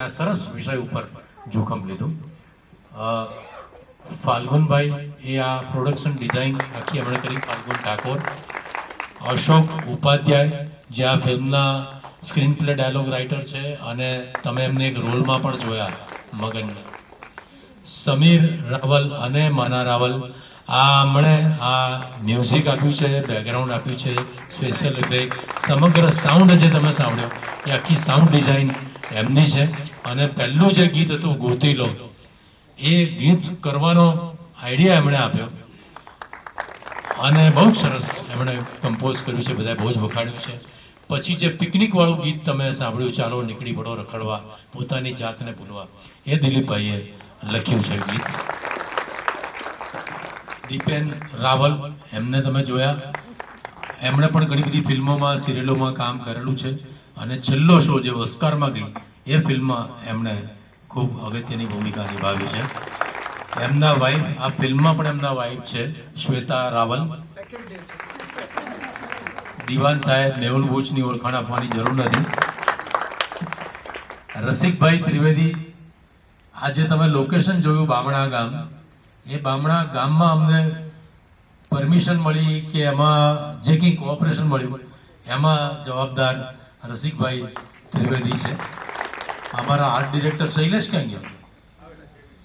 આ સરસ વિષય ઉપર જોખમ લીધું. ફાલ્ગુનભાઈ એ આ પ્રોડક્શન ડિઝાઇન આખી એમણે કરી, ફાલ્ગુન ઠાકોર. અશોક ઉપાધ્યાય જે આ ફિલ્મના સ્ક્રીન પ્લે ડાયલોગ રાઇટર છે અને તમે એમને એક રોલમાં પણ જોયા મગન. સમીર રાવલ અને માના રાવલ હમણે આ મ્યુઝિક આપ્યું છે, બેકગ્રાઉન્ડ આપ્યું છે, સ્પેશિયલ ઇફેક્ટ, સમગ્ર સાઉન્ડ જે તમે સાંભળ્યો એ આખી સાઉન્ડ ડિઝાઇન એમની છે. અને પહેલું જે ગીત હતું ગોતી લો, એ ગીત કરવાનો આઈડિયા એમણે આપ્યો અને બહુ સરસ એમણે કમ્પોઝ કર્યું છે, બધાએ બહુ જ વખાડ્યું છે. પછી જે પિકનિકવાળું ગીત તમે સાંભળ્યું, ચાલો નીકળી પડો રખડવા, પોતાની જાતને ભૂલવા, એ દિલીપભાઈએ લખ્યું છે ગીત. દીપેન રાવલ એમને તમે જોયા, એમણે પણ ઘણી બધી ફિલ્મોમાં સિરિયલોમાં કામ કરેલું છે અને છેલ્લો શો જે ઓસ્કારમાં ગઈ એ ફિલ્મમાં એમણે ખૂબ અગત્યની ભૂમિકા નિભાવી છે. એમના વાઇફ આ ફિલ્મમાં પણ એમના વાઇફ છે શ્વેતા રાવલ. દિવાન સાહેબ મેહુલ બુચની ઓળખાણ આપવાની જરૂર નથી. રસિકભાઈ ત્રિવેદી, આજે તમે લોકેશન જોયું બામણા ગામ, એ બામણા ગામમાં અમને પરમિશન મળી કે એમાં જે કંઈ કોઓપરેશન મળ્યું એમાં જવાબદાર રસિકભાઈ ત્રિવેદી છે. અમારા આર્ટ ડિરેક્ટર શૈલેષ ક્યાં ગયા?